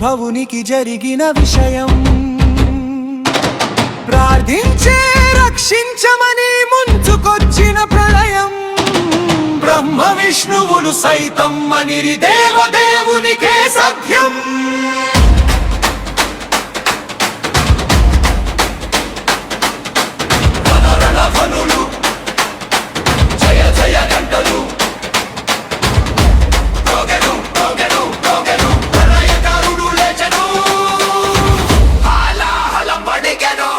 భవునికి జరిగిన విషయం. ప్రార్థించే రక్షించమని ముంచుకొచ్చిన ప్రళయం. బ్రహ్మ విష్ణువులు సైతం అనిరి దేవదేవునికే సత్యం. రణరణధ్వనులు, జయ జయ గంటలు, మ్రోగెను మ్రోగెను మ్రోగెను, ప్రళయకారుడు లేచెను, హాలాహలం పడిగెను.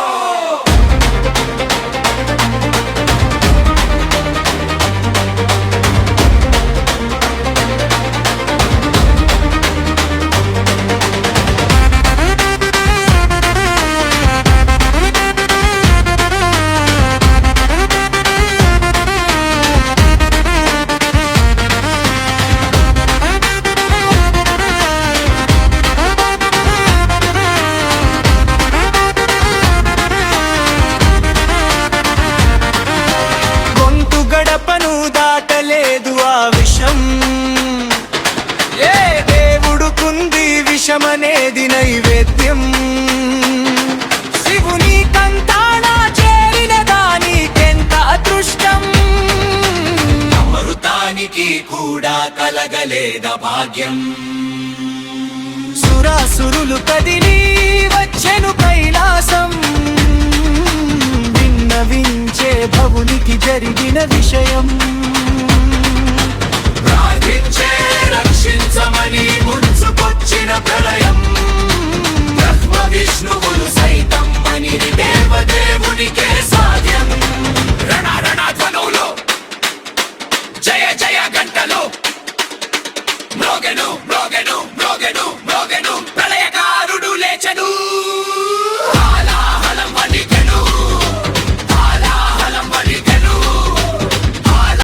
గడపను దాటలేదు ఆ విషం. ఏ దేవుడుకుంది విషమనేది నైవేద్యం. శివుని కంతాన చేరిన దానికెంత అదృష్టం. అమృతానికి కూడా కలగలేద భాగ్యం. సురాసురులు కదిలి వచ్చెను కైలాసం. విన్నవించే భవునికి జరిగిన విషయం. ప్రార్థించే రక్షించమని ముంచుకొచ్చిన ప్రళయం. బ్రహ్మ విష్ణువులు సైతం అనిరి దేవదేవునికే సాధ్యం. రణరణధ్వనులు, జయ జయ గంటలు, మ్రోగెను మ్రోగెను మ్రోగెను మ్రోగెను.